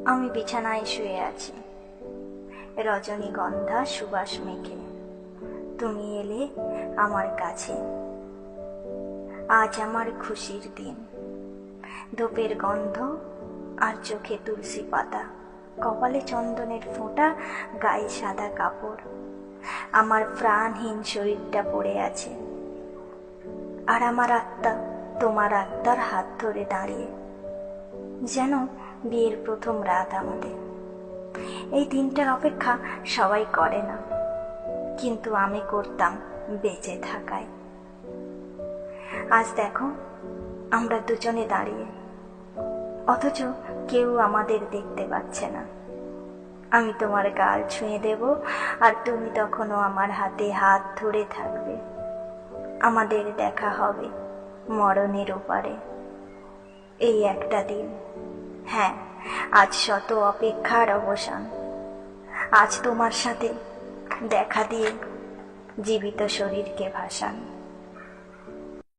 আমি বিছানায় শুয়ে আছি, রজনীগন্ধা সুবাস মেখে। তুমি এলে আমার কাছে। আজ আমার খুশির দিন। ধূপের গন্ধ আর চোখে তুলসী পাতা, কপালে চন্দনের ফোঁটা, গায়ে সাদা কাপড়। আমার প্রাণহীন শরীরটা পড়ে আছে, আর আমার আত্মা তোমার আত্মার হাত ধরে দাঁড়িয়ে, যেন বিয়ের প্রথম রাত আমাদের। এই দিনটার অপেক্ষা সবাই করে না, কিন্তু আমি করতাম বেঁচে থাকায়। আজ দেখো আমরা দুজনে দাঁড়িয়ে, অথচ কেউ আমাদের দেখতে পাচ্ছে না। আমি তোমার গাল ছুঁয়ে দেব, আর তুমি তখনও আমার হাতে হাত ধরে থাকবে। আমাদের দেখা হবে মরণের ওপারে। এই একটা দিন, হ্যাঁ, আজ শত অপেক্ষার অবসান। আজ তোমার সাথে দেখা দিয়ে জীবিত শরীরকে ভাসান।